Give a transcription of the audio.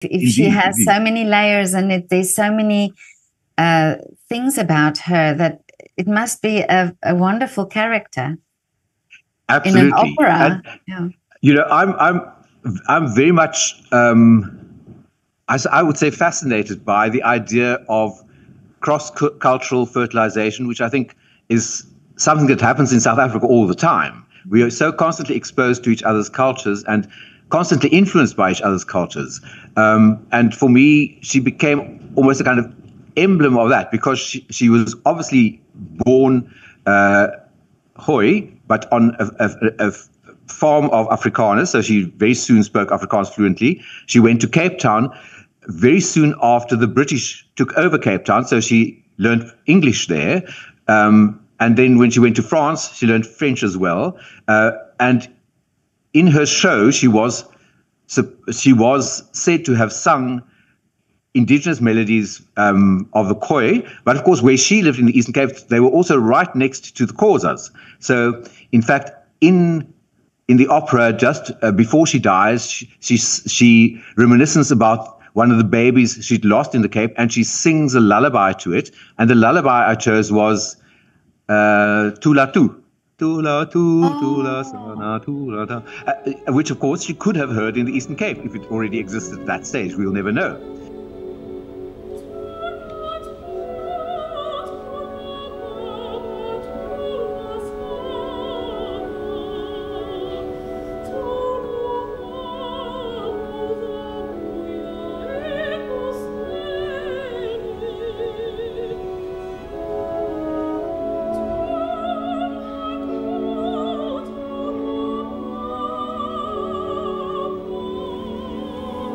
if she Indeed, has indeed. so many layers and there's so many things about her that it must be a wonderful character in an Absolutely. opera. And Yeah. you know, I'm very much I would say fascinated by the idea of cross-cultural fertilization, which I think is something that happens in South Africa all the time. We are so constantly exposed to each other's cultures and constantly influenced by each other's cultures. And for me, she became almost a kind of emblem of that, because she was obviously born Hoi, but on a form of Afrikaans. So she very soon spoke Afrikaans fluently. She went to Cape Town very soon after the British took over Cape Town. So she learned English there. And then when she went to France, she learned French as well. And in her show, she was said to have sung indigenous melodies of the Khoi, but of course, where she lived in the Eastern Cape, they were also right next to the Xhosas. So, in fact, in the opera, just before she dies, she reminisces about one of the babies she'd lost in the Cape, and she sings a lullaby to it. And the lullaby I chose was Tula Tu. Tula tu, tula sana, tula ta, which of course she could have heard in the Eastern Cape if it already existed at that stage. We'll never know.